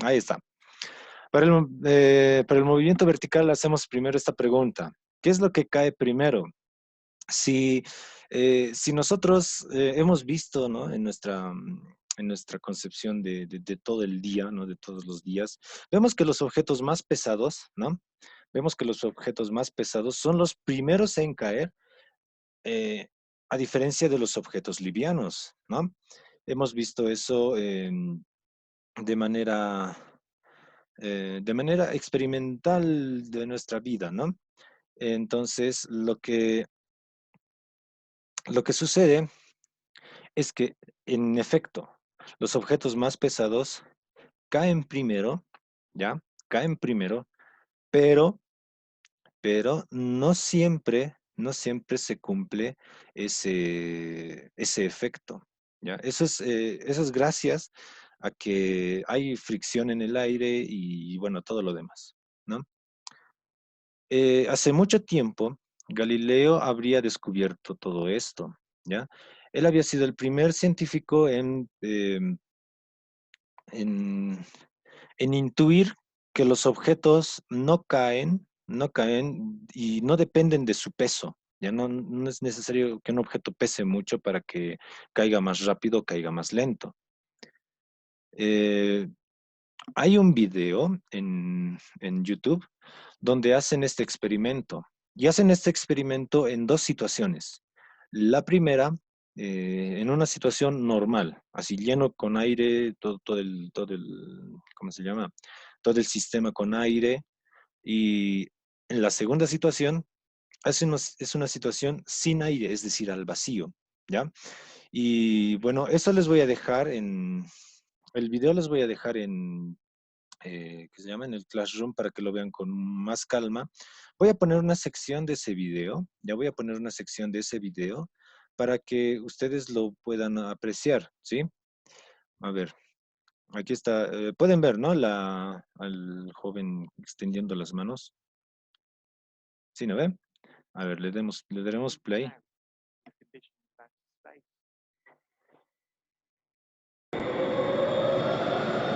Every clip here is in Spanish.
Ahí está. Para el movimiento vertical hacemos primero esta pregunta. ¿Qué es lo que cae primero? Si, si nosotros hemos visto, ¿no? En nuestra concepción de todo el día, ¿no? De todos los días, vemos que los objetos más pesados, ¿no? Vemos que los objetos más pesados son los primeros en caer, eh, a diferencia de los objetos livianos, ¿no? Hemos visto eso de de manera experimental de nuestra vida, ¿no? Entonces, lo que sucede es que, en efecto, los objetos más pesados caen primero, ¿ya? Caen primero, pero, pero no siempre se cumple ese efecto, ¿ya? Eso es gracias a que hay fricción en el aire y, bueno, todo lo demás, ¿no? Hace mucho tiempo, Galileo habría descubierto todo esto, ¿ya? Él había sido el primer científico en, en intuir que los objetos no caen y no dependen de su peso. Ya no es necesario que un objeto pese mucho para que caiga más rápido o caiga más lento. Eh, Hay un video en YouTube donde hacen este experimento. Y hacen este experimento en dos situaciones. La primera, en una situación normal, así lleno con aire, ¿cómo se llama? Todo el sistema con aire. Y en la segunda situación, es una situación sin aire, es decir, al vacío, ¿ya? Y bueno, eso les voy a dejar el video les voy a dejar que se llama en el Classroom para que lo vean con más calma. Voy a poner una sección de ese video, ya voy a poner una sección de ese video para que ustedes lo puedan apreciar, ¿sí? A ver, aquí está. Pueden ver, ¿no? Al joven extendiendo las manos. ¿Sí, no ve? A ver, le daremos play.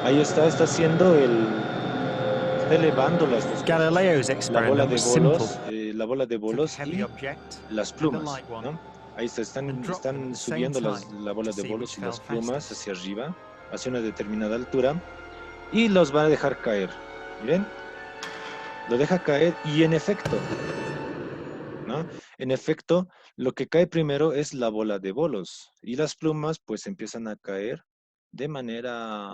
Ahí está haciendo está elevando las dos cosas. Galileo's experiment was simple. La bola de Took a bolos heavy y object las and a plumas, light one ¿no? Ahí está, and dropped them at están the same subiendo time la to bola de see which bolos y fell las plumas fastest. hacia arriba, hacia una determinada altura, y los va a dejar caer. Miren, lo deja caer y en efecto, ¿no? En efecto, lo que cae primero es la bola de bolos y las plumas pues empiezan a caer de manera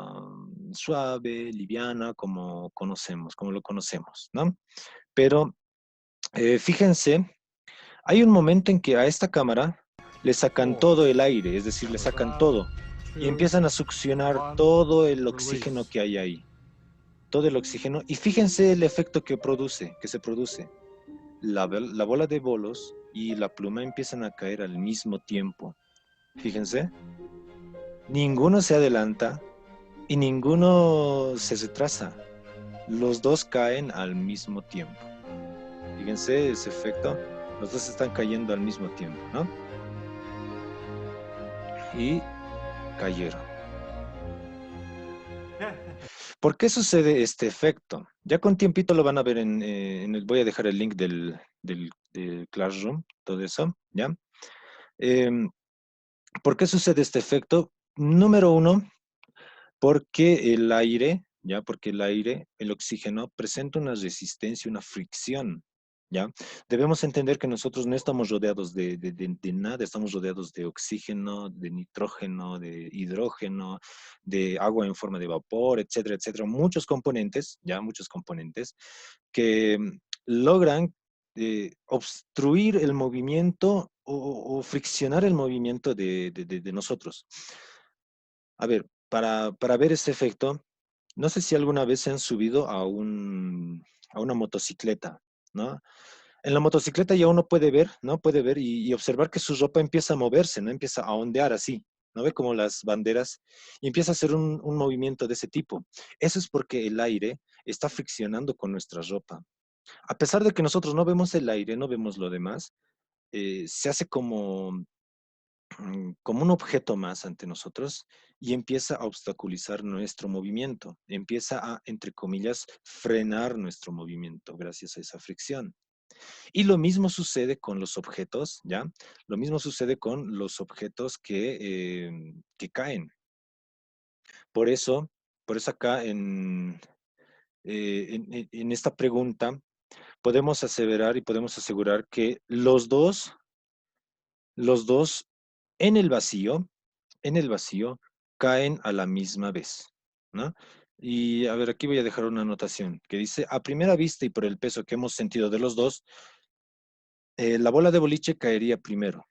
suave, liviana, como lo conocemos, ¿no? Pero fíjense, hay un momento en que a esta cámara le sacan Four. todo el aire, es decir, le Count us sacan down. todo y 2, empiezan a succionar 1. todo el oxígeno Release. que hay ahí, todo el oxígeno. Y fíjense el efecto que se produce. La bola de bolos y la pluma empiezan a caer al mismo tiempo. Fíjense, ninguno se adelanta y ninguno se retrasa. Los dos caen al mismo tiempo. Fíjense ese efecto. Los dos están cayendo al mismo tiempo, ¿no? Y cayeron. ¿Por qué sucede este efecto? Ya con tiempito lo van a ver voy a dejar el link del Classroom, todo eso, ¿ya? Em, ¿Por qué sucede este efecto? Número uno, porque el aire, ¿ya? Porque el aire, el oxígeno, presenta una resistencia, una fricción, ¿ya? Debemos entender que nosotros no estamos rodeados de nada, estamos rodeados de oxígeno, de nitrógeno, de hidrógeno, de agua en forma de vapor, etcétera, etcétera. Muchos componentes, ¿ya? Muchos componentes que logran obstruir el movimiento o friccionar el movimiento de nosotros. A ver, para ver este efecto, no sé si alguna vez se han subido a una motocicleta, ¿no? En la motocicleta ya uno puede ver, ¿no? Puede ver y observar que su ropa empieza a moverse, ¿no? Empieza a ondear así, ¿no ve? Como las banderas, y empieza a hacer un movimiento de ese tipo. Eso es porque el aire está friccionando con nuestra ropa. A pesar de que nosotros no vemos el aire, no vemos lo demás, se hace como un objeto más ante nosotros y empieza a obstaculizar nuestro movimiento, empieza a, entre comillas, frenar nuestro movimiento gracias a esa fricción. Y lo mismo sucede con los objetos, ¿ya? Lo mismo sucede con los objetos que caen. Por eso acá en esta pregunta podemos aseverar y podemos asegurar que los dos en el vacío, caen a la misma vez, ¿no? Y a ver, aquí voy a dejar una anotación que dice, a primera vista y por el peso que hemos sentido de los dos, la bola de boliche caería primero,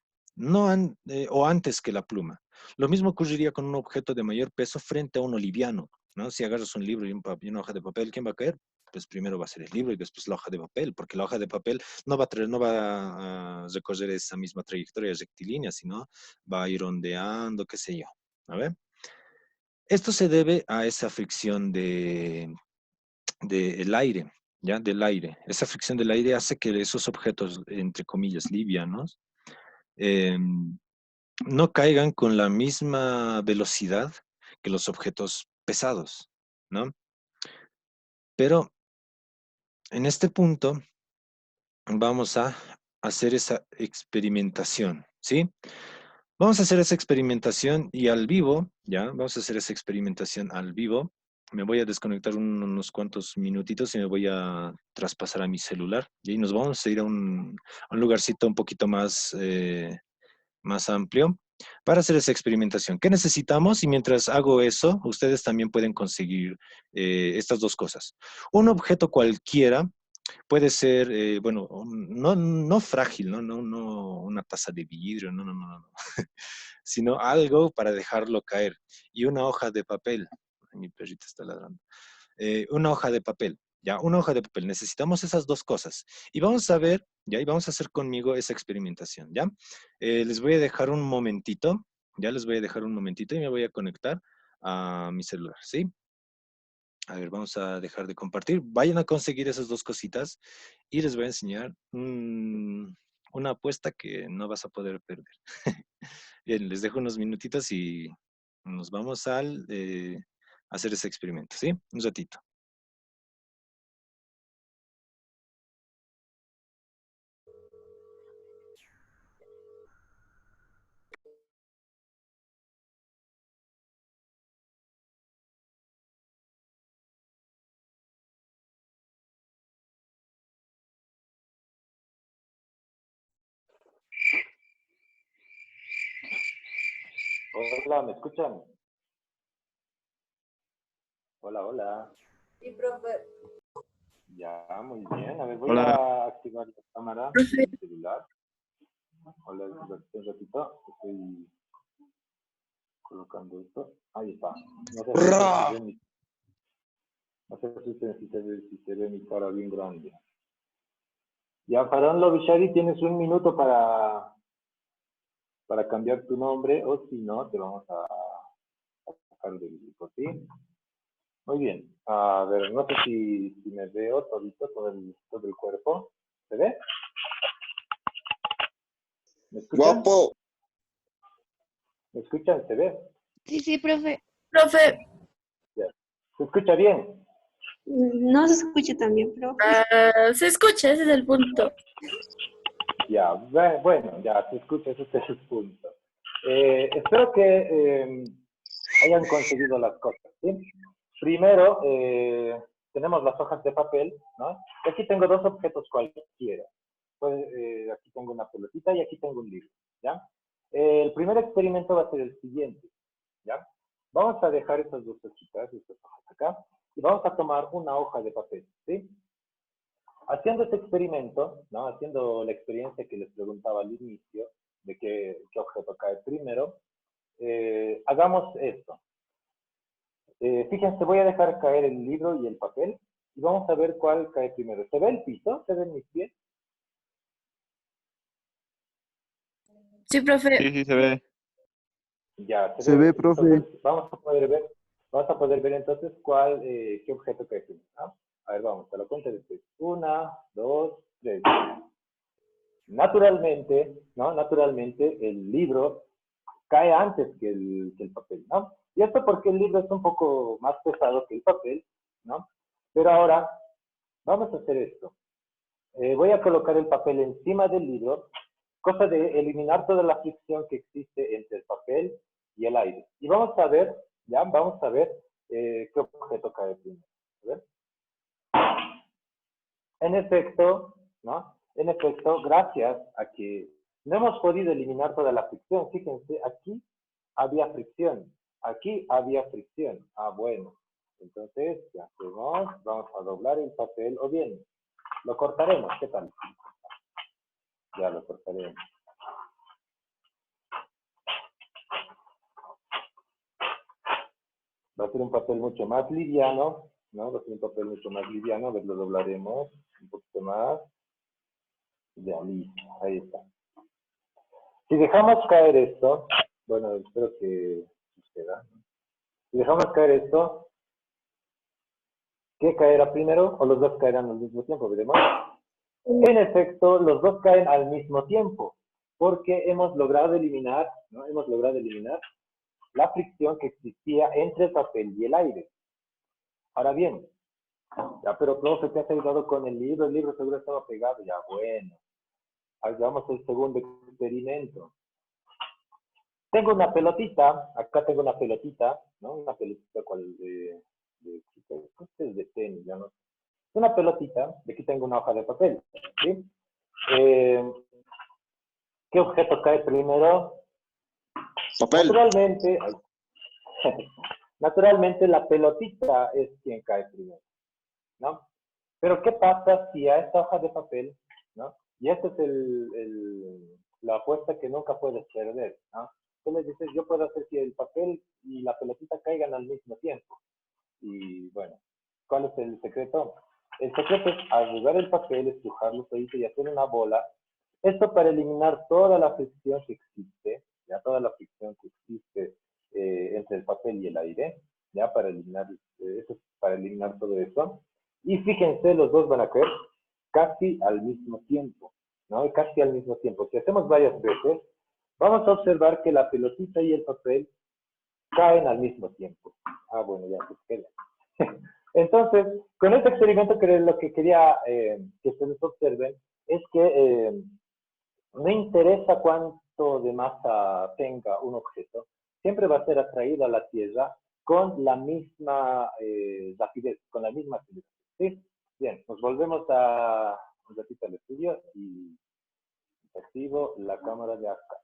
o antes que la pluma. Lo mismo ocurriría con un objeto de mayor peso frente a uno liviano, ¿no? Si agarras un libro y una hoja de papel, ¿quién va a caer? Pues primero va a ser el libro y después la hoja de papel, porque la hoja de papel no va a recorrer esa misma trayectoria rectilínea, sino va a ir ondeando, qué sé yo. A ver. Esto se debe a esa fricción del aire, ¿ya? Del aire. Esa fricción del aire hace que esos objetos, entre comillas, livianos, eh, no caigan con la misma velocidad que los objetos pesados, ¿no? Pero en este punto vamos a hacer esa experimentación, ¿sí? Vamos a hacer esa experimentación y al vivo, ¿ya? Vamos a hacer esa experimentación al vivo. Me voy a desconectar unos cuantos minutitos y me voy a traspasar a mi celular. Y ahí nos vamos a ir a un lugarcito un poquito más amplio para hacer esa experimentación. ¿Qué necesitamos? Y mientras hago eso, ustedes también pueden conseguir estas dos cosas. Un objeto cualquiera puede ser, bueno, no frágil, no una taza de vidrio, no, sino algo para dejarlo caer. Y una hoja de papel. Mi perrito está ladrando. Una hoja de papel, ¿ya? Una hoja de papel. Necesitamos esas dos cosas. Y vamos a ver, ¿ya? Y vamos a hacer conmigo esa experimentación, ¿ya? Les voy a dejar un momentito, ya les voy a dejar un momentito y me voy a conectar a mi celular, ¿sí? A ver, vamos a dejar de compartir. Vayan a conseguir esas dos cositas y les voy a enseñar una apuesta que no vas a poder perder. Bien, les dejo unos minutitos y nos vamos a hacer ese experimento, ¿sí? Un ratito. Hola, ¿me escuchan? Hola, hola. Sí, profe. Ya, muy bien. A ver, voy Hola, a activar la cámara Profe. del celular. Hola, un ratito. Estoy colocando esto. Ahí está. No sé si se ve mi, no sé si se ve mi cara bien grande. Ya, Farón Lobishari, tienes un minuto para cambiar tu nombre, o si no, te vamos a sacar del grupo, ¿sí? Muy bien. A ver, no sé si me veo todito, todo el cuerpo. ¿Se ve? ¿Me escuchan? guapo. ¿Me escuchan? ¿Se ve? Sí, sí, profe. Profe, Ya. ¿Se escucha bien? No se escucha tan bien, profe. se escucha, ese es el punto. Ya, bueno, ya se escucha, ese es el punto. Espero que hayan conseguido las cosas, ¿sí? Primero, tenemos las hojas de papel, ¿no? Y aquí tengo dos objetos cualquiera. Pues, aquí tengo una pelotita y aquí tengo un libro, ¿ya? El primer experimento va a ser el siguiente, ¿ya? Vamos a dejar estas dos hojitas, estas hojas acá, y vamos a tomar una hoja de papel, ¿sí? Haciendo este experimento, ¿no? Haciendo la experiencia que les preguntaba al inicio, de qué objeto cae primero, hagamos esto. Fíjense, voy a dejar caer el libro y el papel y vamos a ver cuál cae primero. ¿Se ve el piso? ¿Se ven mis pies? Sí, profe. Sí, sí se ve. Ya, se Se ve. ve, profe. Entonces, vamos a poder ver entonces qué objeto cae primero, ¿no? A ver, vamos, a la cuenta de tres. Una, dos, tres. Naturalmente, ¿no? Naturalmente, el libro cae antes que el papel, ¿no? Y esto porque el libro es un poco más pesado que el papel, ¿no? Pero ahora vamos a hacer esto. Voy a colocar el papel encima del libro, cosa de eliminar toda la fricción que existe entre el papel y el aire. Y vamos a ver, ya, vamos a ver qué objeto cae primero. A ver. En efecto, ¿no? En efecto, gracias a que no hemos podido eliminar toda la fricción. Fíjense, aquí había fricción. Aquí había fricción. Ah, bueno. Entonces, ¿qué hacemos? Vamos a doblar el papel, o bien, lo cortaremos. ¿Qué tal? Ya lo cortaremos. Va a ser un papel mucho más liviano, ¿no? Va a ser un papel mucho más liviano. A ver, lo doblaremos un poquito más. Ya, listo. Ahí está. Si dejamos caer esto, bueno, espero que suceda. Si dejamos caer esto, ¿qué caerá primero? ¿O los dos caerán al mismo tiempo? Veremos. En efecto, los dos caen al mismo tiempo, porque hemos logrado eliminar, ¿no? Hemos logrado eliminar la fricción que existía entre el papel y el aire. Ahora bien, ya, pero profe, ¿te has ayudado con el libro seguro estaba pegado, ya, bueno. Hagamos el segundo experimento. Tengo una pelotita, acá tengo una pelotita, ¿no? Una pelotita cual de tenis, ya no. Una pelotita, y aquí tengo una hoja de papel, ¿sí? ¿Qué objeto cae primero? Papel. Naturalmente, naturalmente la pelotita es quien cae primero, ¿no? Pero ¿qué pasa si a esta hoja de papel, ¿no? Y esta es la apuesta que nunca puedes perder, ¿no? Tú le dices, yo puedo hacer que el papel y la pelotita caigan al mismo tiempo. Y bueno, ¿cuál es el secreto? El secreto es arrugar el papel, estrujarlo y hacer una bola. Esto para eliminar toda la fricción que existe, ya toda la fricción que existe entre el papel y el aire, ya para eliminar, eso es para eliminar todo eso. Y fíjense, los dos van a caer casi al mismo tiempo, ¿no? Casi al mismo tiempo. Si hacemos varias veces, vamos a observar que la pelotita y el papel caen al mismo tiempo. Ah, bueno, ya pues queda. Entonces, con este experimento lo que quería que ustedes observen es que no interesa cuánto de masa tenga un objeto, siempre va a ser atraído a la Tierra con la misma rapidez, con la misma aceleración. ¿Sí? Bien, nos volvemos a un ratito al estudio y activo la cámara de acá.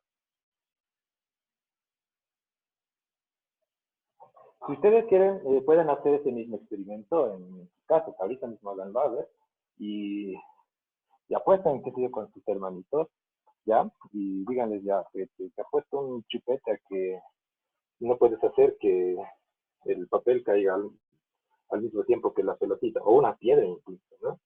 Si ustedes quieren, pueden hacer ese mismo experimento en sus casas, ahorita mismo háganlo, a ver, y apuesten, qué sé yo, con sus hermanitos, ¿ya? Y díganles ya, te apuesto un chupete a que no puedes hacer que el papel caiga al mismo tiempo que la pelotita, o una piedra incluso, ¿no?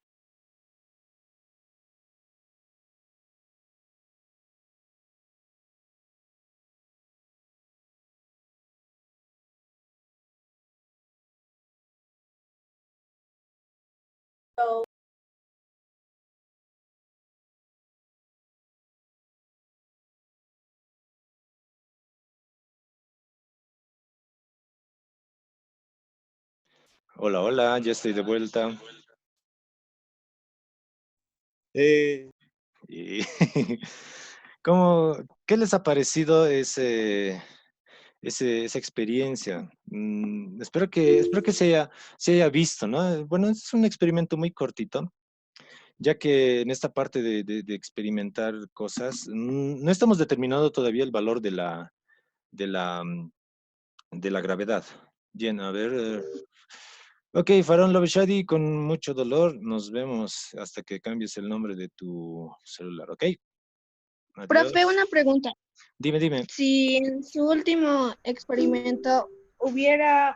Hola, hola, ya estoy de vuelta. Y ¿qué les ha parecido esa experiencia? Espero que se haya visto, ¿no? Bueno, es un experimento muy cortito, ya que en esta parte de experimentar cosas, no estamos determinando todavía el valor de la, mm, de la gravedad. Bien, a ver. Ok, Farón Loveshadi, con mucho dolor, nos vemos hasta que cambies el nombre de tu celular, ¿ok? Profe, Adiós. una pregunta. Dime, dime. Si en su último experimento hubiera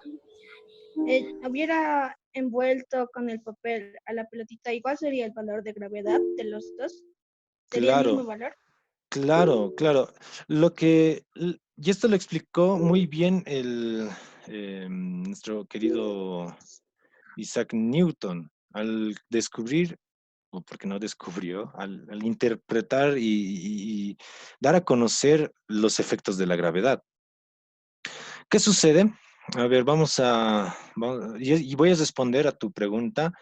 envuelto con el papel a la pelotita, ¿igual sería el valor de gravedad de los dos? ¿Sería el mismo Claro, valor? claro. Y esto lo explicó muy bien nuestro querido Isaac Newton al descubrir, o porque no descubrió, al interpretar y dar a conocer los efectos de la gravedad. ¿Qué sucede? A ver, y voy a responder a tu pregunta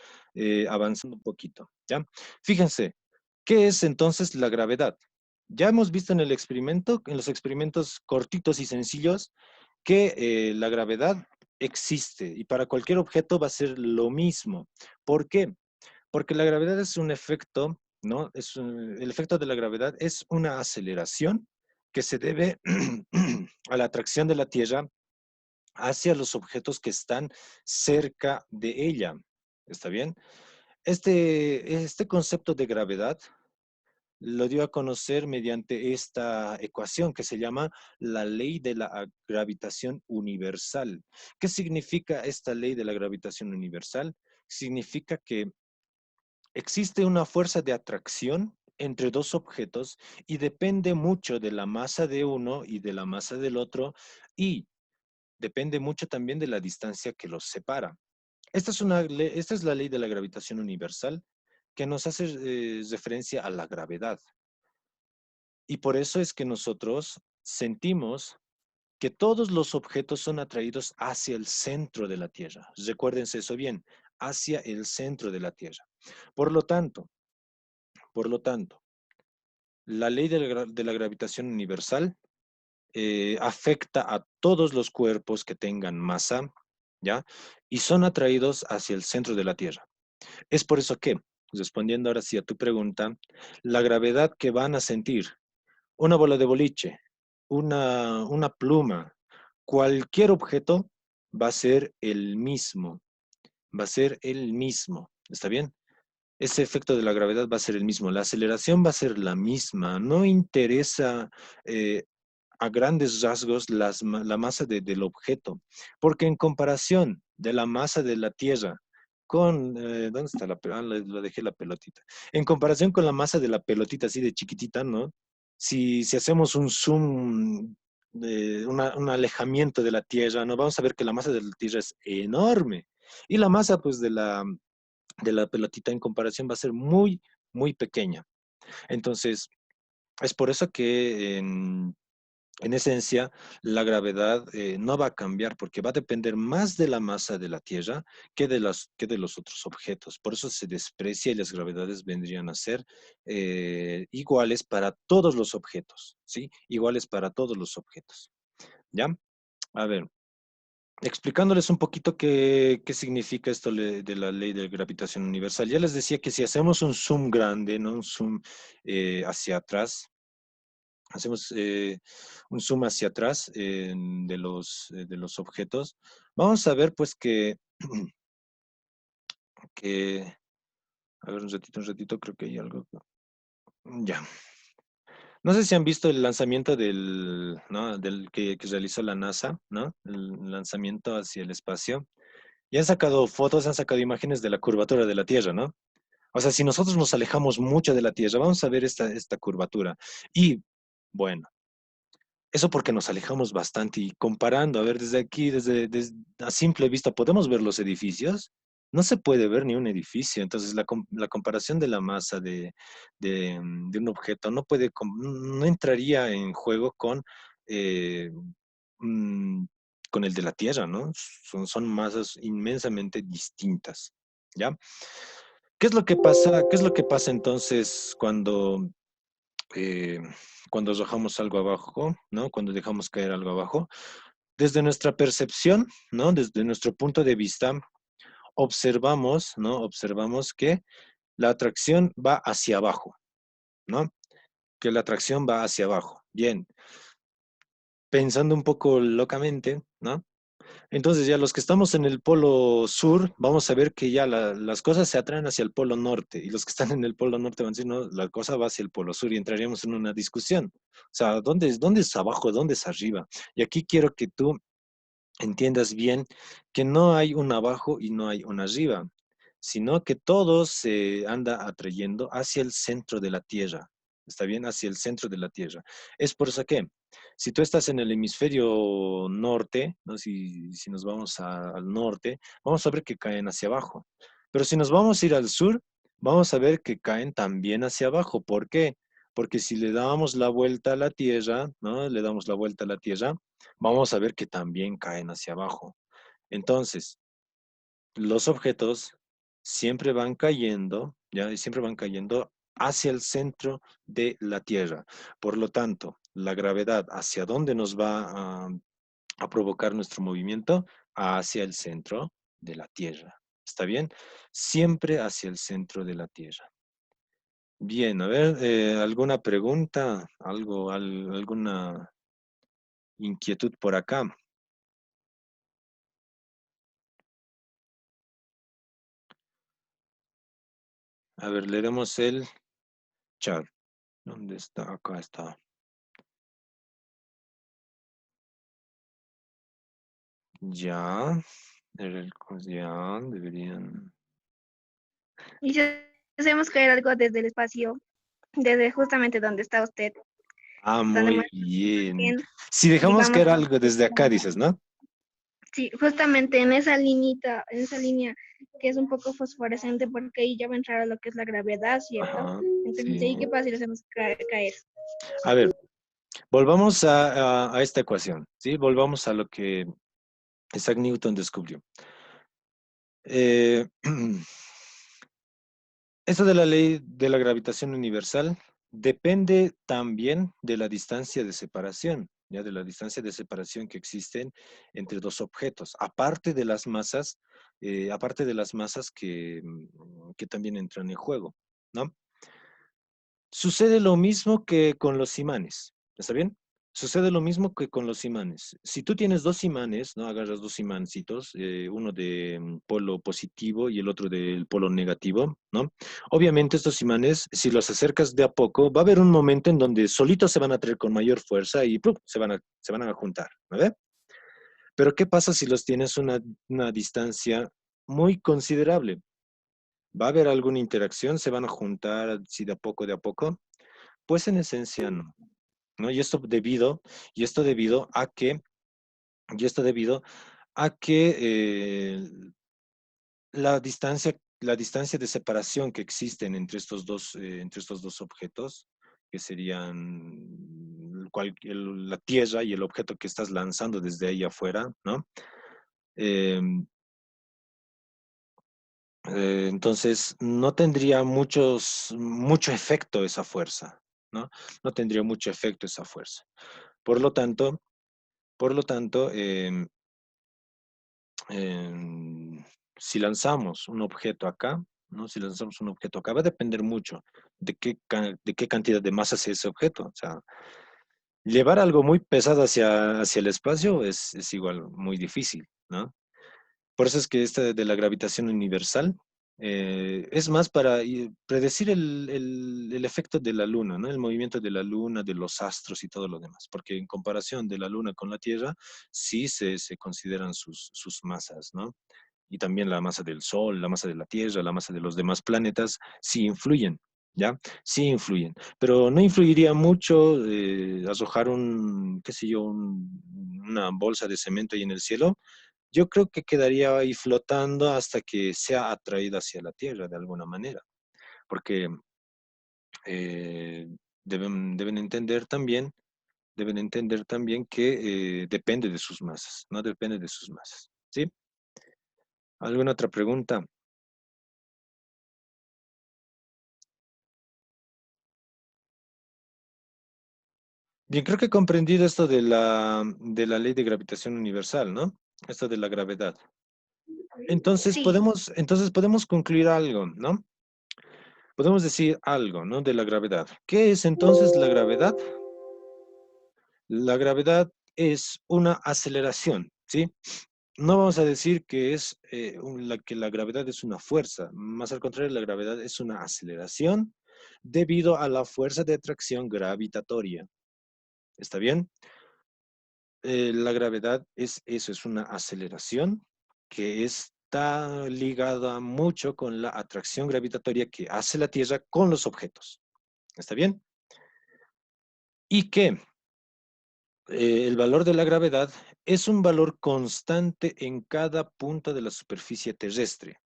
avanzando un poquito, ¿ya? Fíjense, ¿qué es entonces la gravedad? Ya hemos visto en el experimento, en los experimentos cortitos y sencillos, que la gravedad existe y para cualquier objeto va a ser lo mismo. ¿Por qué? Porque la gravedad es un efecto, ¿no? El efecto de la gravedad es una aceleración que se debe a la atracción de la Tierra hacia los objetos que están cerca de ella. ¿Está bien? Este concepto de gravedad lo dio a conocer mediante esta ecuación que se llama la ley de la gravitación universal. ¿Qué significa esta ley de la gravitación universal? Significa que existe una fuerza de atracción entre dos objetos y depende mucho de la masa de uno y de la masa del otro y depende mucho también de la distancia que los separa. Esta es la ley de la gravitación universal que nos hace referencia a la gravedad. Y por eso es que nosotros sentimos que todos los objetos son atraídos hacia el centro de la Tierra. Recuérdense eso bien, hacia el centro de la Tierra. Por lo tanto, por lo tanto, la ley de la gravitación universal afecta a todos los cuerpos que tengan masa, ¿ya? Y son atraídos hacia el centro de la Tierra. Es por eso que, respondiendo ahora sí a tu pregunta, la gravedad que van a sentir una bola de boliche, una pluma, cualquier objeto va a ser el mismo, va a ser el mismo, ¿está bien? Ese efecto de la gravedad va a ser el mismo, la aceleración va a ser la misma, no interesa a grandes rasgos la masa del objeto, porque en comparación de la masa de la Tierra con, ¿dónde está lo dejé la pelotita. En comparación con la masa de la pelotita así de chiquitita, ¿no? Si hacemos un zoom, un alejamiento de la Tierra, ¿no? Vamos a ver que la masa de la Tierra es enorme. Y la masa, pues, de la pelotita en comparación va a ser muy, muy pequeña. Entonces, es por eso que en esencia, la gravedad no va a cambiar porque va a depender más de la masa de la Tierra que de los otros objetos. Por eso se desprecia y las gravedades vendrían a ser iguales para todos los objetos, ¿sí? Iguales para todos los objetos, ¿ya? A ver, explicándoles un poquito qué significa esto de la ley de gravitación universal. Ya les decía que si hacemos un zoom grande, ¿no? Un zoom hacia atrás, hacemos un zoom hacia atrás de los objetos, vamos a ver pues que, a ver un ratito, creo que hay algo. Ya. No sé si han visto el lanzamiento ¿no? que realizó la NASA, ¿no? El lanzamiento hacia el espacio. Y han sacado fotos, han sacado imágenes de la curvatura de la Tierra, ¿no? O sea, si nosotros nos alejamos mucho de la Tierra, vamos a ver esta curvatura. Y, bueno, eso porque nos alejamos bastante y comparando, a ver, desde aquí, desde a simple vista, ¿podemos ver los edificios? No se puede ver ni un edificio. Entonces, la comparación de la masa de un objeto no entraría en juego eh, mm, con el de la Tierra, ¿no? Son masas inmensamente distintas, ¿ya? ¿Qué es lo que pasa? ¿Qué es lo que pasa entonces eh, cuando arrojamos algo abajo, ¿no? Cuando dejamos caer algo abajo? Desde nuestra percepción, ¿no? Desde nuestro punto de vista, observamos, ¿no? Observamos que la atracción va hacia abajo, ¿no? Que la atracción va hacia abajo. Bien, pensando un poco locamente, ¿no? Entonces ya los que estamos en el polo sur, vamos a ver que ya las cosas se atraen hacia el polo norte y los que están en el polo norte van a decir, no, la cosa va hacia el polo sur y entraríamos en una discusión. O sea, ¿dónde es abajo? ¿Dónde es arriba? Y aquí quiero que tú entiendas bien que no hay un abajo y no hay un arriba, sino que todo se anda atrayendo hacia el centro de la Tierra. ¿Está bien? Hacia el centro de la Tierra. Es por eso que, si tú estás en el hemisferio norte, ¿no? Si nos vamos al norte, vamos a ver que caen hacia abajo. Pero si nos vamos a ir al sur, vamos a ver que caen también hacia abajo. ¿Por qué? Porque si le damos la vuelta a la Tierra, ¿no? Le damos la vuelta a la Tierra, vamos a ver que también caen hacia abajo. Entonces, los objetos siempre van cayendo, ¿ya? Y siempre van cayendo hacia el centro de la Tierra. Por lo tanto, la gravedad, ¿hacia dónde nos va a provocar nuestro movimiento? Hacia el centro de la Tierra. ¿Está bien? Siempre hacia el centro de la Tierra. Bien, a ver, ¿alguna pregunta? ¿Alguna inquietud por acá? A ver, leeremos el chat. ¿Dónde está? Acá está. Ya, ya, deberían. Y si hacemos caer algo desde el espacio, desde justamente donde está usted, Ah, donde muy más bien. bien, Si dejamos digamos, caer algo desde acá, dices, ¿no? sí, justamente en esa liñita, en esa línea que es un poco fosforescente, porque ahí ya va a entrar a lo que es la gravedad, ¿cierto? Ajá, Entonces, ¿ahí sí. qué pasa si lo hacemos caer? A ver, volvamos a esta ecuación, ¿sí? Volvamos a lo que Isaac Newton descubrió. Eh, Esto de la ley de la gravitación universal depende también de la distancia de separación, ya de la distancia de separación que existen entre dos objetos, aparte de las masas que también entran en juego, ¿no? Sucede lo mismo que con los imanes, ¿está bien? Sucede lo mismo que con los imanes. Si tú tienes dos imanes, ¿no? Agarras dos imancitos, uno de polo positivo y el otro del polo negativo, ¿no? Obviamente estos imanes, si los acercas de a poco, va a haber un momento en donde solitos se van a traer con mayor fuerza y ¡pum! Se van a juntar, ¿no ve? Pero ¿qué pasa si los tienes una distancia muy considerable? ¿Va a haber alguna interacción? ¿Se van a juntar así de a poco? Pues en esencia no, ¿no? Y esto debido a que, y esto debido a que la distancia de separación que existen entre estos dos objetos, que serían la Tierra y el objeto que estás lanzando desde ahí afuera, ¿no? Em, entonces, no tendría mucho efecto esa fuerza, ¿no? No tendría mucho efecto esa fuerza. Por lo tanto, por lo tanto, em, si lanzamos un objeto acá, ¿no? Si lanzamos un objeto acá, va a depender mucho de qué cantidad de masa es ese objeto. O sea, llevar algo muy pesado hacia el espacio es igual muy difícil, ¿no? Por eso es que esta de la gravitación universal es más para predecir el efecto de la Luna, ¿no? El movimiento de la Luna, de los astros y todo lo demás. Porque en comparación de la Luna con la Tierra, sí se consideran sus masas, ¿no? Y también la masa del Sol, la masa de la Tierra, la masa de los demás planetas, sí influyen, ¿ya? Sí influyen. Pero no influiría mucho arrojar qué sé yo, una bolsa de cemento ahí en el cielo. Yo creo que quedaría ahí flotando hasta que sea atraída hacia la Tierra de alguna manera, porque eh, deben entender también que depende de sus masas, no depende de sus masas, ¿sí? ¿Alguna otra pregunta? Bien, creo que he comprendido esto de la ley de gravitación universal, ¿no? Esto de la gravedad. Sí, Entonces podemos concluir algo, ¿no? Podemos decir algo, ¿no? De la gravedad. ¿Qué es entonces la gravedad? La gravedad es una aceleración, ¿sí? No vamos a decir que que la gravedad es una fuerza, más al contrario, la gravedad es una aceleración debido a la fuerza de atracción gravitatoria. ¿Está bien? La gravedad es eso, es una aceleración que está ligada mucho con la atracción gravitatoria que hace la Tierra con los objetos. ¿Está bien? Y que el valor de la gravedad es un valor constante en cada punto de la superficie terrestre.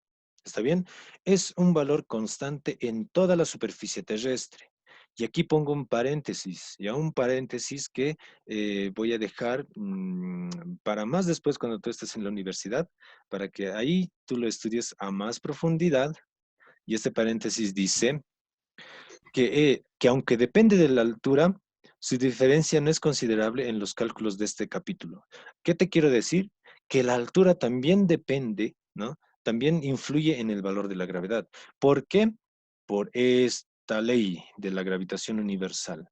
¿Está bien? Es un valor constante en toda la superficie terrestre. Y aquí pongo un paréntesis, ya un paréntesis que voy a dejar para más después cuando tú estés en la universidad, para que ahí tú lo estudies a más profundidad. Y este paréntesis dice que aunque depende de la altura, su diferencia no es considerable en los cálculos de este capítulo. ¿Qué te quiero decir? Que la altura también depende, ¿no? También influye en el valor de la gravedad. ¿Por qué? Por esta ley de la gravitación universal.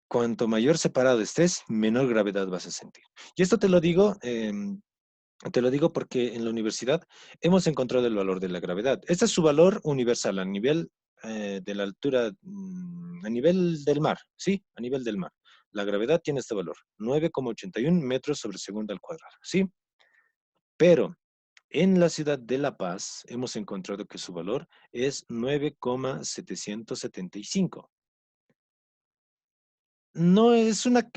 Cuanto mayor separado estés, menor gravedad vas a sentir. Y esto te lo digo porque en la universidad hemos encontrado el valor de la gravedad. Este es su valor universal a nivel de la altura, a nivel del mar, ¿sí? A nivel del mar. La gravedad tiene este valor, 9,81 metros sobre segundo al cuadrado, ¿sí? Pero en la ciudad de La Paz hemos encontrado que su valor es 9,775. No es una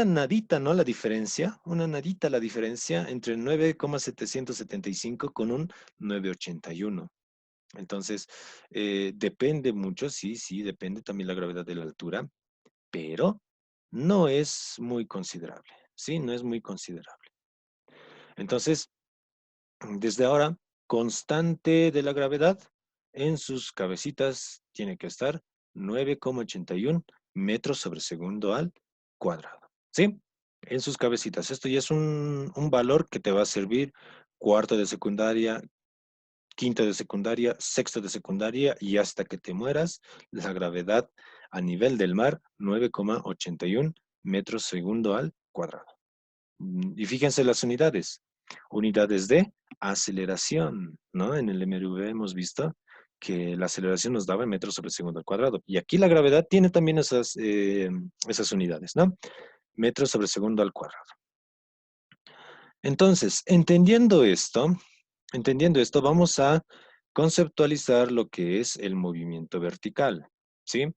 nadita, ¿no? La diferencia, una nadita la diferencia entre 9,775 con un 981. Entonces, depende mucho, sí, sí, depende también la gravedad de la altura, pero no es muy considerable, ¿sí? No es muy considerable. Entonces, desde ahora, constante de la gravedad en sus cabecitas tiene que estar 9,81 metros sobre segundo al cuadrado. ¿Sí? En sus cabecitas. Esto ya es un valor que te va a servir cuarto de secundaria, quinto de secundaria, sexto de secundaria y hasta que te mueras, la gravedad a nivel del mar, 9,81 metros segundo al cuadrado. Y fíjense las unidades. Unidades de aceleración, ¿no? En el MRV hemos visto que la aceleración nos daba en metros sobre segundo al cuadrado. Y aquí la gravedad tiene también esas unidades, ¿no? Metros sobre segundo al cuadrado. Entonces, entendiendo esto, vamos a conceptualizar lo que es el movimiento vertical, ¿sí?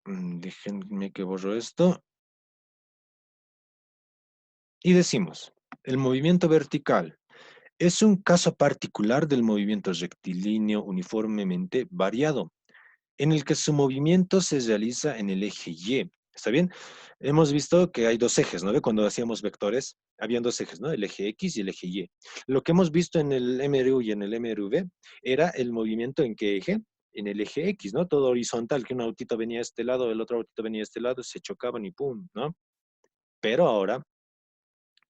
Déjenme que borro esto. Y decimos, el movimiento vertical es un caso particular del movimiento rectilíneo uniformemente variado, en el que su movimiento se realiza en el eje Y. ¿Está bien? Hemos visto que hay dos ejes, ¿no? Cuando hacíamos vectores, habían dos ejes, ¿no? El eje X y el eje Y. Lo que hemos visto en el MRU y en el MRV era el movimiento en qué eje, en el eje X, ¿no? Todo horizontal, que un autito venía a este lado, el otro autito venía a este lado, se chocaban y pum, ¿no? Pero ahora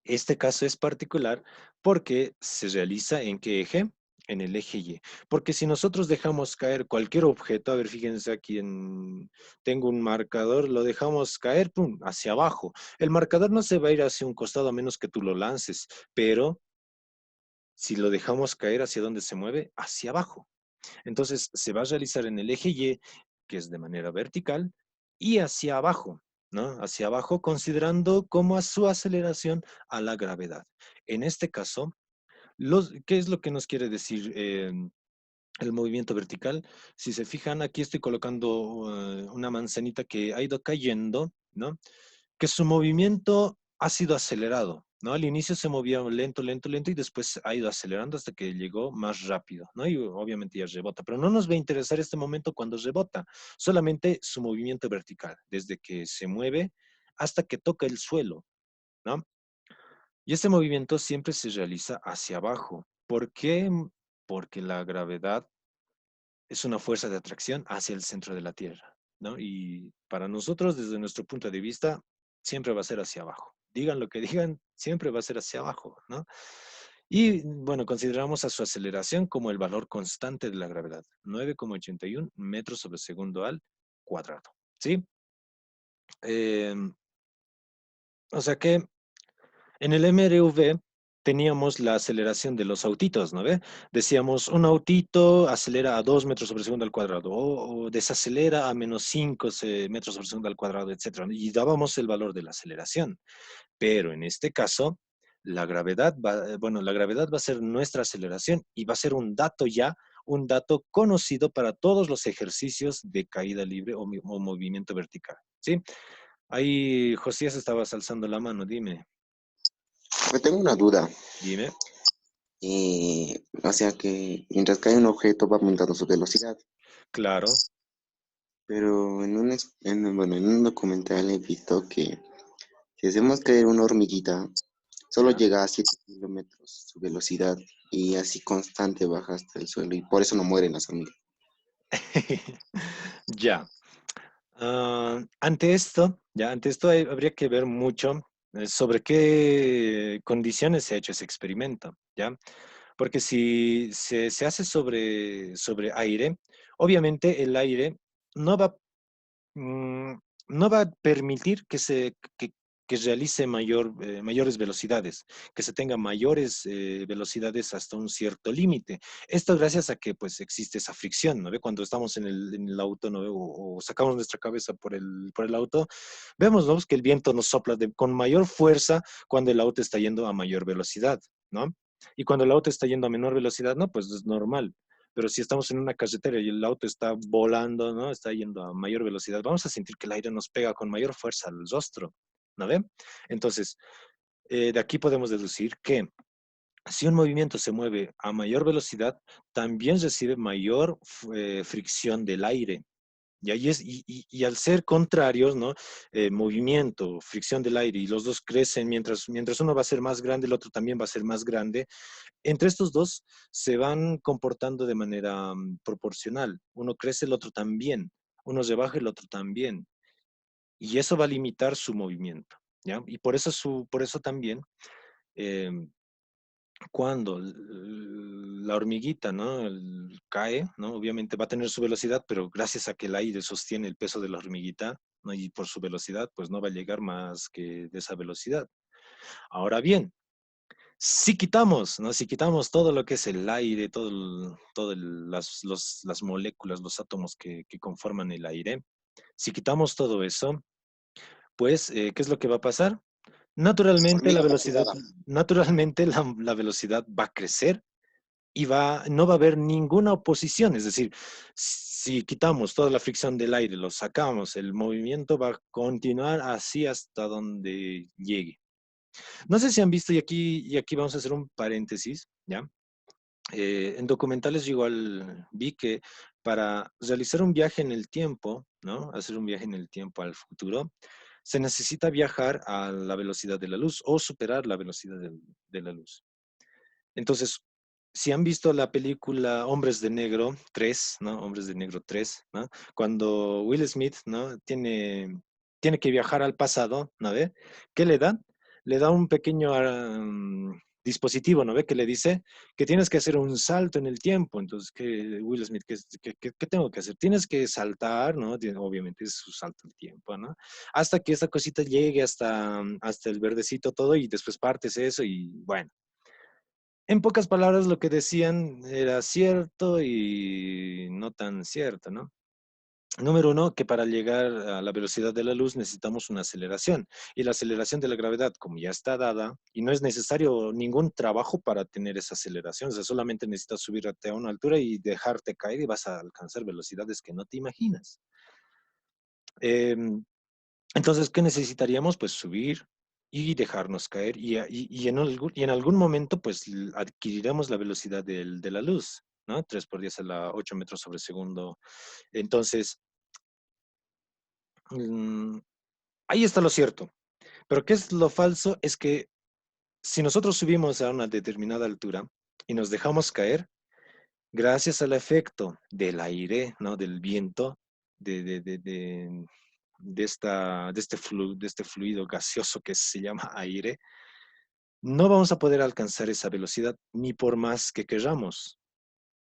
este caso es particular porque se realiza ¿en qué eje? En el eje Y. Porque si nosotros dejamos caer cualquier objeto, a ver, fíjense aquí, tengo un marcador, lo dejamos caer, pum, hacia abajo. El marcador no se va a ir hacia un costado a menos que tú lo lances, pero si lo dejamos caer, ¿hacia dónde se mueve? Hacia abajo. Entonces, se va a realizar en el eje Y, que es de manera vertical, y hacia abajo, ¿no? Hacia abajo, considerando como a su aceleración a la gravedad. En este caso, ¿qué es lo que nos quiere decir el movimiento vertical? Si se fijan, aquí estoy colocando una manzanita que ha ido cayendo, ¿no? Que su movimiento ha sido acelerado, ¿no? Al inicio se movía lento, lento, lento y después ha ido acelerando hasta que llegó más rápido, ¿no? Y obviamente ya rebota, pero no nos va a interesar este momento cuando rebota, solamente su movimiento vertical, desde que se mueve hasta que toca el suelo, ¿no? Y este movimiento siempre se realiza hacia abajo. ¿Por qué? Porque la gravedad es una fuerza de atracción hacia el centro de la Tierra, ¿no? Y para nosotros, desde nuestro punto de vista, siempre va a ser hacia abajo. Digan lo que digan, siempre va a ser hacia abajo, ¿no? Y bueno, consideramos a su aceleración como el valor constante de la gravedad, 9,81 metros sobre segundo al cuadrado, ¿sí? Eh, o sea que en el MRV teníamos la aceleración de los autitos, ¿no ve? Decíamos, un autito acelera a 2 metros sobre segundo al cuadrado, o desacelera a menos 5 metros sobre segundo al cuadrado, etcétera. Y dábamos el valor de la aceleración. Pero en este caso, la gravedad va a ser nuestra aceleración y va a ser un dato conocido para todos los ejercicios de caída libre o movimiento vertical, ¿sí? Ahí, Josías, estabas alzando la mano, dime. Me tengo una duda. Dime. O sea que mientras cae un objeto va aumentando su velocidad. Claro. Pero bueno, en un documental he visto que si hacemos caer una hormiguita, solo Ya. llega a 7 kilómetros su velocidad y así constante baja hasta el suelo y por eso no mueren las hormigas. Ya. Ante esto habría que ver mucho sobre qué condiciones se ha hecho ese experimento, ¿ya? Porque si se hace sobre aire, obviamente el aire no va mm, no va a permitir que realice mayores velocidades, que se tenga mayores velocidades hasta un cierto límite. Esto gracias a que pues existe esa fricción, ¿no ve? Cuando estamos en el auto, ¿no ve? O sacamos nuestra cabeza por el auto, vemos, ¿no? Que el viento nos sopla con mayor fuerza cuando el auto está yendo a mayor velocidad, ¿no? Y cuando el auto está yendo a menor velocidad, no, pues es normal. Pero si estamos en una carretera y el auto está volando, ¿no? Está yendo a mayor velocidad, vamos a sentir que el aire nos pega con mayor fuerza al rostro, ¿no ve? Entonces, de aquí podemos deducir que si un movimiento se mueve a mayor velocidad, también recibe mayor fricción del aire. Y al ser contrarios, ¿no? Movimiento, fricción del aire, y los dos crecen, mientras uno va a ser más grande, el otro también va a ser más grande, entre estos dos se van comportando de manera proporcional. Uno crece, el otro también. Uno se baja, el otro también. Y eso va a limitar su movimiento, ¿ya? Y por eso también, eh, cuando la hormiguita, ¿no? Cae, ¿no? Obviamente va a tener su velocidad, pero gracias a que el aire sostiene el peso de la hormiguita, ¿no? Y por su velocidad, pues no va a llegar más que de esa velocidad. Ahora bien, si quitamos, ¿no? Si quitamos todo lo que es el aire, las moléculas, los átomos que conforman el aire, si quitamos todo eso, pues, ¿qué es lo que va a pasar? Naturalmente Hormiga la velocidad, motivada. naturalmente la velocidad va a crecer y no va a haber ninguna oposición. Es decir, si quitamos toda la fricción del aire, lo sacamos, el movimiento va a continuar así hasta donde llegue. No sé si han visto, y aquí vamos a hacer un paréntesis, ¿ya? En documentales yo igual vi que para realizar un viaje en el tiempo, ¿no? Hacer un viaje en el tiempo al futuro, se necesita viajar a la velocidad de la luz o superar la velocidad de la luz. Entonces, si han visto la película Hombres de Negro 3, ¿no? Hombres de Negro 3, ¿no? Cuando Will Smith, ¿no? Tiene que viajar al pasado, ¿no ve? ¿Qué le dan? Le da un pequeño dispositivo, ¿no ve? Que le dice que tienes que hacer un salto en el tiempo. Entonces, ¿qué, Will Smith, qué tengo que hacer? Tienes que saltar, ¿no? Obviamente es su salto el tiempo, ¿no? Hasta que esta cosita llegue hasta el verdecito todo y después partes eso y bueno. En pocas palabras, lo que decían era cierto y no tan cierto, ¿no? Número uno, que para llegar a la velocidad de la luz necesitamos una aceleración. Y la aceleración de la gravedad, como ya está dada, y no es necesario ningún trabajo para tener esa aceleración, o sea, solamente necesitas subirte a una altura y dejarte caer y vas a alcanzar velocidades que no te imaginas. Em, entonces, ¿qué necesitaríamos? Pues subir y dejarnos caer y en algún momento pues adquiriremos la velocidad de la luz, ¿no? 3 por 10 a la 8 metros sobre segundo. Entonces, mm, ahí está lo cierto. Pero ¿qué es lo falso? Es que si nosotros subimos a una determinada altura y nos dejamos caer, gracias al efecto del aire, ¿no? Del viento, de, de, de, de, de este fluido gaseoso que se llama aire, no vamos a poder alcanzar esa velocidad ni por más que queramos.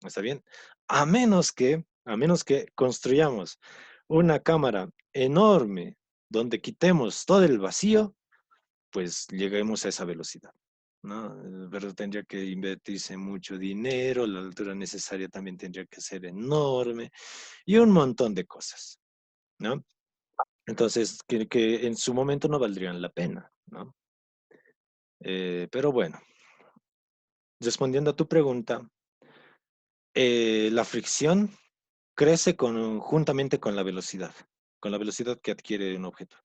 ¿Está bien? A menos que construyamos una cámara enorme donde quitemos todo el vacío, pues lleguemos a esa velocidad, ¿no? Pero tendría que invertirse mucho dinero, la altura necesaria también tendría que ser enorme y un montón de cosas, ¿no? Entonces, que en su momento no valdrían la pena, ¿no? Pero bueno, respondiendo a tu pregunta, la fricción crece juntamente con la velocidad. con la velocidad que adquiere un objeto.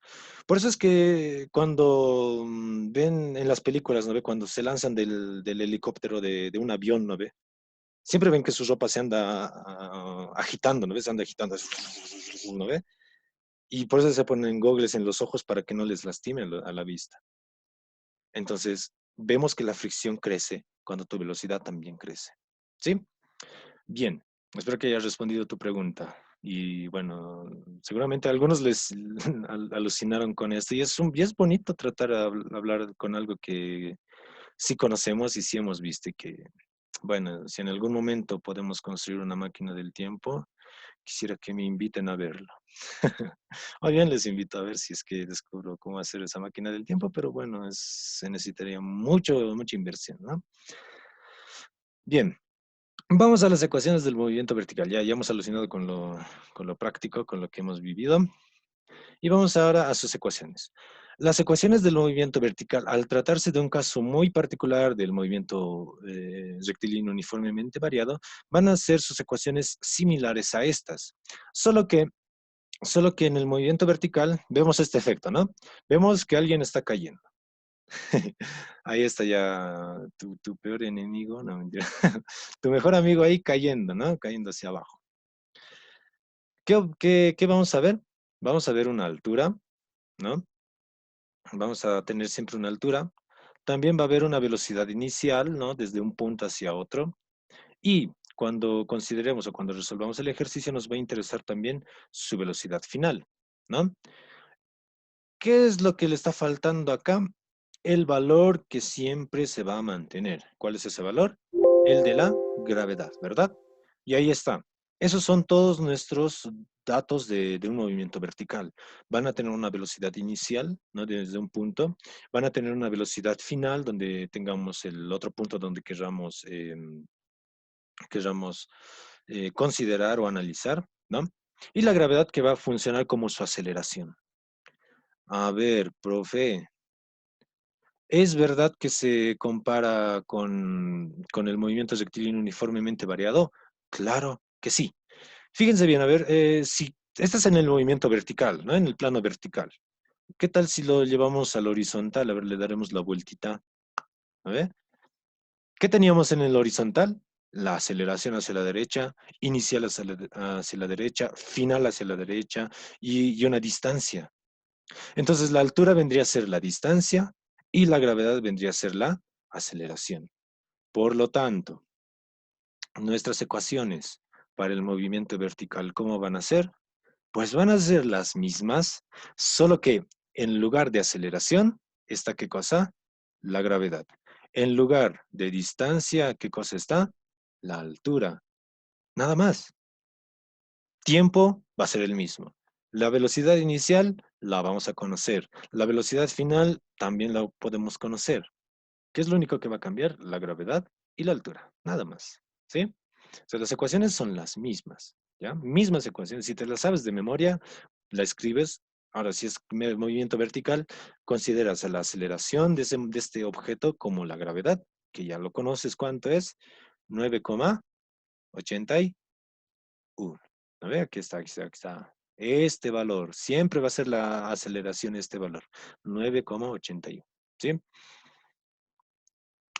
Por eso es que cuando ven en las películas, ¿no ve? Cuando se lanzan del helicóptero de un avión, ¿no ve? Siempre ven que su ropa se anda agitando, ¿no ve? Se anda agitando, ¿no ve? Y por eso se ponen gogles en los ojos para que no les lastime a la vista. Entonces, vemos que la fricción crece cuando tu velocidad también crece. ¿Sí? Bien, espero que haya respondido tu pregunta. Y bueno, seguramente a algunos les alucinaron con esto. Y es bonito tratar de hablar con algo que sí conocemos y sí hemos visto. Y que, bueno, si en algún momento podemos construir una máquina del tiempo, quisiera que me inviten a verlo. O bien les invito a ver si es que descubro cómo hacer esa máquina del tiempo, pero bueno, se necesitaría mucha inversión, ¿no? Bien, vamos a las ecuaciones del movimiento vertical. Ya hemos alucinado con lo práctico, con lo que hemos vivido. Y vamos ahora a sus ecuaciones. Las ecuaciones del movimiento vertical, al tratarse de un caso muy particular del movimiento rectilíneo uniformemente variado, van a ser sus ecuaciones similares a estas. Solo que en el movimiento vertical vemos este efecto, ¿no? Vemos que alguien está cayendo. Ahí está ya tu peor enemigo, no mentira. Tu mejor amigo ahí cayendo, ¿no? Cayendo hacia abajo. ¿Qué vamos a ver? Vamos a ver una altura, ¿no? Vamos a tener siempre una altura. También va a haber una velocidad inicial, ¿no? Desde un punto hacia otro. Y cuando consideremos o cuando resolvamos el ejercicio nos va a interesar también su velocidad final, ¿no? ¿Qué es lo que le está faltando acá? El valor que siempre se va a mantener. ¿Cuál es ese valor? El de la gravedad, ¿verdad? Y ahí está. Esos son todos nuestros datos de un movimiento vertical. Van a tener una velocidad inicial, ¿no? Desde un punto. Van a tener una velocidad final donde tengamos el otro punto donde queramos considerar o analizar, ¿no? Y la gravedad que va a funcionar como su aceleración. A ver, profe, ¿es verdad que se compara con el movimiento rectilíneo uniformemente variado? Claro que sí. Fíjense bien, a ver, si estás en el movimiento vertical, ¿no? En el plano vertical. ¿Qué tal si lo llevamos al horizontal? A ver, le daremos la vueltita. A ver. ¿Qué teníamos en el horizontal? La aceleración hacia la derecha, inicial hacia la derecha, final hacia la derecha y una distancia. Entonces la altura vendría a ser la distancia y la gravedad vendría a ser la aceleración. Por lo tanto, nuestras ecuaciones para el movimiento vertical, ¿cómo van a ser? Pues van a ser las mismas, solo que en lugar de aceleración, ¿está qué cosa? La gravedad. En lugar de distancia, ¿qué cosa está? La altura. Nada más. Tiempo va a ser el mismo. La velocidad inicial la vamos a conocer. La velocidad final también la podemos conocer. ¿Qué es lo único que va a cambiar? La gravedad y la altura. Nada más. ¿Sí? O sea, las ecuaciones son las mismas. ¿Ya? Mismas ecuaciones. Si te las sabes de memoria, la escribes. Ahora, si es movimiento vertical, consideras a la aceleración de este objeto como la gravedad, que ya lo conoces cuánto es, 9,81. A ver, aquí está, aquí está, aquí está. Este valor, siempre va a ser la aceleración este valor, 9,81. ¿Sí?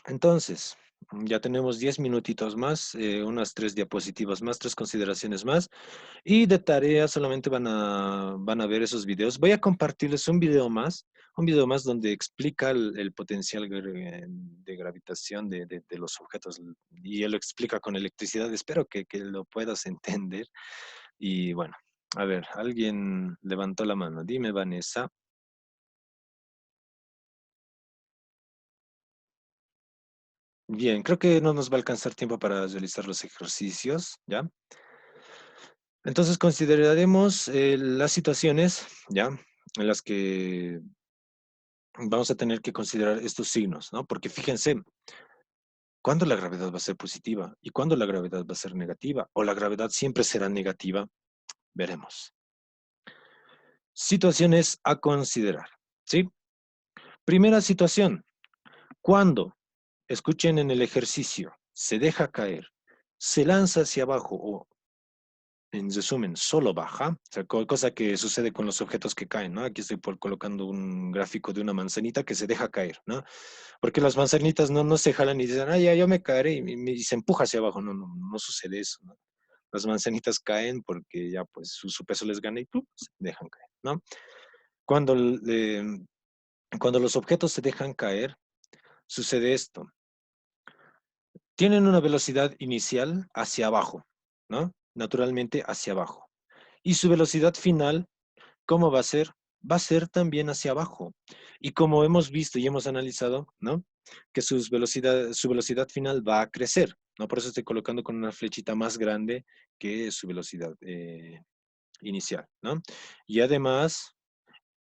Entonces, ya tenemos 10 minutitos más, unas 3 diapositivas más, 3 consideraciones más. Y de tarea solamente van a ver esos videos. Voy a compartirles un video más donde explica el potencial de gravitación de los objetos. Y él lo explica con electricidad. Espero que lo puedas entender. Y bueno, a ver, alguien levantó la mano. Dime, Vanessa. Bien, creo que no nos va a alcanzar tiempo para realizar los ejercicios, ¿ya? Entonces consideraremos las situaciones, ¿ya? En las que vamos a tener que considerar estos signos, ¿no? Porque fíjense, ¿cuándo la gravedad va a ser positiva? ¿Y cuándo la gravedad va a ser negativa? ¿O la gravedad siempre será negativa? Veremos. Situaciones a considerar, ¿sí? Primera situación, cuando, escuchen en el ejercicio, se deja caer, se lanza hacia abajo o en resumen, solo baja, o sea, cosa que sucede con los objetos que caen, ¿no? Aquí estoy colocando un gráfico de una manzanita que se deja caer, ¿no? Porque las manzanitas no se jalan y dicen, ah, ya, yo me caeré, y se empuja hacia abajo, no sucede eso, ¿no? Las manzanitas caen porque ya, pues, su peso les gana y ¡pum! Se dejan caer, ¿no? Cuando, cuando los objetos se dejan caer, sucede esto. Tienen una velocidad inicial hacia abajo, ¿no? Naturalmente hacia abajo. Y su velocidad final, ¿cómo va a ser? Va a ser también hacia abajo. Y como hemos visto y hemos analizado, ¿no? Que su velocidad final va a crecer, ¿no? Por eso estoy colocando con una flechita más grande que su velocidad inicial, ¿no? Y además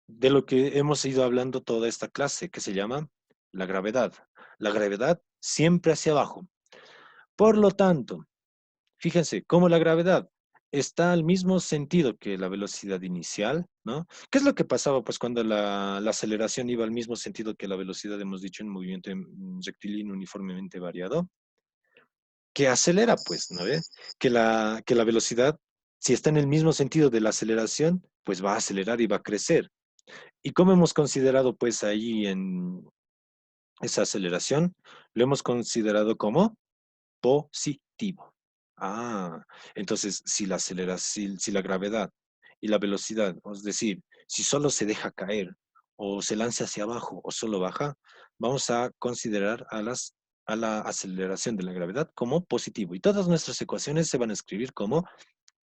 de lo que hemos ido hablando toda esta clase, que se llama la gravedad. La gravedad siempre hacia abajo. Por lo tanto, fíjense, como la gravedad está al mismo sentido que la velocidad inicial, ¿no? ¿Qué es lo que pasaba pues cuando la aceleración iba al mismo sentido que la velocidad, hemos dicho, en movimiento rectilíneo uniformemente variado? Que acelera, pues, ¿no ve? Que la velocidad, si está en el mismo sentido de la aceleración, pues va a acelerar y va a crecer. ¿Y cómo hemos considerado pues ahí en esa aceleración? Lo hemos considerado como positivo. Ah, entonces si la aceleración, si la gravedad y la velocidad, es decir, si solo se deja caer o se lanza hacia abajo o solo baja, vamos a considerar a la aceleración de la gravedad como positivo. Y todas nuestras ecuaciones se van a escribir como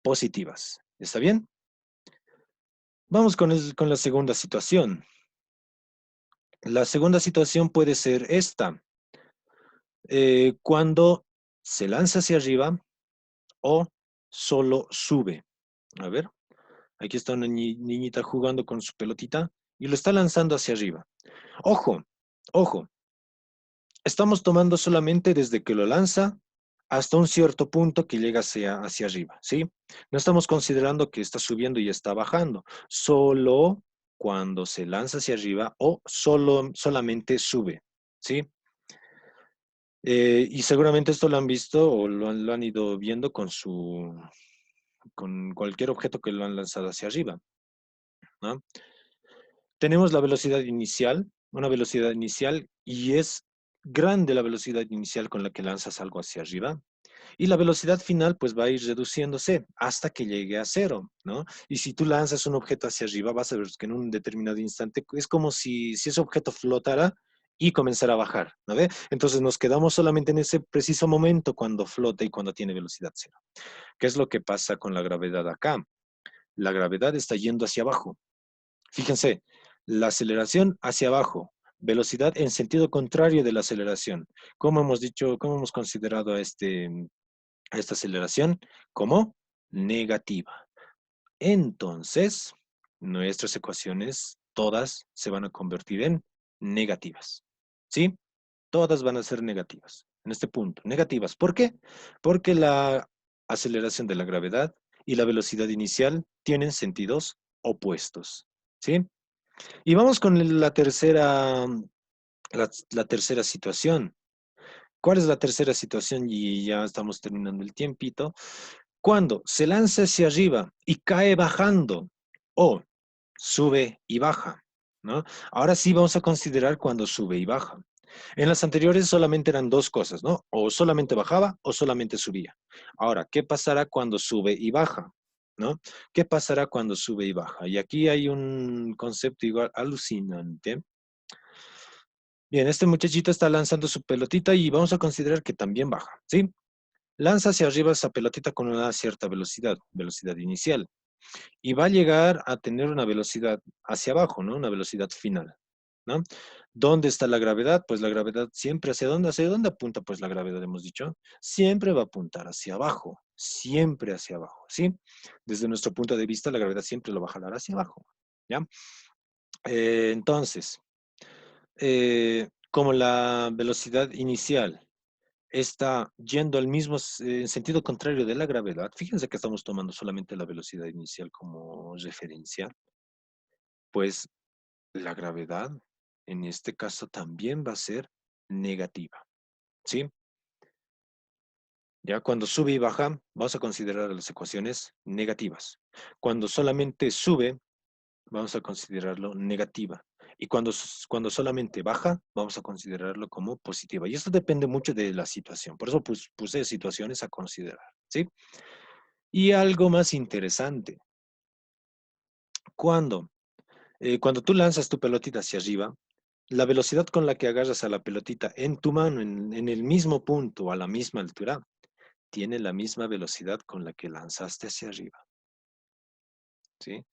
positivas. ¿Está bien? Vamos con la segunda situación. La segunda situación puede ser esta. Cuando se lanza hacia arriba o solo sube. A ver, aquí está una niñita jugando con su pelotita y lo está lanzando hacia arriba. Ojo, ojo, estamos tomando solamente desde que lo lanza hasta un cierto punto que llega hacia arriba, ¿sí? No estamos considerando que está subiendo y está bajando, solo cuando se lanza hacia arriba o solamente sube, ¿sí? Y seguramente esto lo han visto o lo han ido viendo con cualquier objeto que lo han lanzado hacia arriba, ¿no? Tenemos la velocidad inicial, una velocidad inicial, y es grande la velocidad inicial con la que lanzas algo hacia arriba. Y la velocidad final pues va a ir reduciéndose hasta que llegue a cero, ¿no? Y si tú lanzas un objeto hacia arriba, vas a ver que en un determinado instante es como si ese objeto flotara y comenzara a bajar, ¿no ve? Entonces nos quedamos solamente en ese preciso momento cuando flota y cuando tiene velocidad cero. ¿Qué es lo que pasa con la gravedad acá? La gravedad está yendo hacia abajo. Fíjense, la aceleración hacia abajo, velocidad en sentido contrario de la aceleración. ¿Cómo hemos dicho, cómo hemos considerado a esta aceleración? Como negativa. Entonces, nuestras ecuaciones todas se van a convertir en negativas. ¿Sí? Todas van a ser negativas en este punto. Negativas. ¿Por qué? Porque la aceleración de la gravedad y la velocidad inicial tienen sentidos opuestos. ¿Sí? Y vamos con la tercera situación. ¿Cuál es la tercera situación? Y ya estamos terminando el tiempito. Cuando se lanza hacia arriba y cae bajando o sube y baja, ¿no? Ahora sí vamos a considerar cuando sube y baja. En las anteriores solamente eran dos cosas, ¿no? O solamente bajaba o solamente subía. Ahora, ¿qué pasará cuando sube y baja? ¿No? ¿Qué pasará cuando sube y baja? Y aquí hay un concepto igual alucinante. Bien, este muchachito está lanzando su pelotita y vamos a considerar que también baja, ¿sí? Lanza hacia arriba esa pelotita con una cierta velocidad, velocidad inicial, y va a llegar a tener una velocidad hacia abajo, ¿no? Una velocidad final, ¿no? ¿Dónde está la gravedad? Pues la gravedad siempre ¿hacia dónde? ¿Hacia dónde apunta pues la gravedad, hemos dicho? Siempre va a apuntar hacia abajo, siempre hacia abajo, ¿sí? Desde nuestro punto de vista, la gravedad siempre lo va a jalar hacia abajo, ¿ya? Entonces, como la velocidad inicial está yendo al mismo sentido contrario de la gravedad, fíjense que estamos tomando solamente la velocidad inicial como referencia, pues la gravedad en este caso también va a ser negativa, ¿sí? Ya cuando sube y baja, vamos a considerar las ecuaciones negativas. Cuando solamente sube, vamos a considerarlo negativa. Y cuando solamente baja, vamos a considerarlo como positiva. Y esto depende mucho de la situación. Por eso puse situaciones a considerar, ¿sí? Y algo más interesante. Cuando tú lanzas tu pelotita hacia arriba, la velocidad con la que agarras a la pelotita en tu mano, en el mismo punto, a la misma altura, tiene la misma velocidad con la que lanzaste hacia arriba, ¿sí?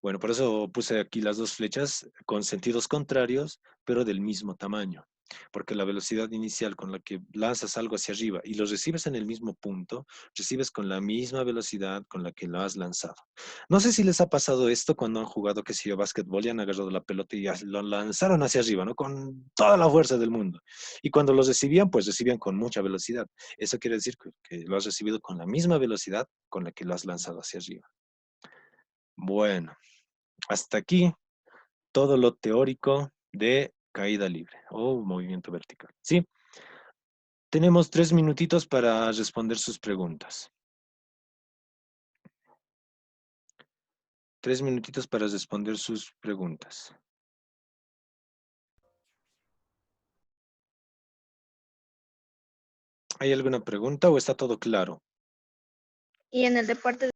Bueno, por eso puse aquí las dos flechas con sentidos contrarios, pero del mismo tamaño. Porque la velocidad inicial con la que lanzas algo hacia arriba y lo recibes en el mismo punto, recibes con la misma velocidad con la que lo has lanzado. No sé si les ha pasado esto cuando han jugado, qué sé yo, básquetbol y han agarrado la pelota y lo lanzaron hacia arriba, ¿no? Con toda la fuerza del mundo. Y cuando lo recibían, pues recibían con mucha velocidad. Eso quiere decir que lo has recibido con la misma velocidad con la que lo has lanzado hacia arriba. Bueno, hasta aquí todo lo teórico de caída libre o movimiento vertical. ¿Sí? Tenemos 3 minutitos para responder sus preguntas. 3 minutitos para responder sus preguntas. ¿Hay alguna pregunta o está todo claro? Y en el deporte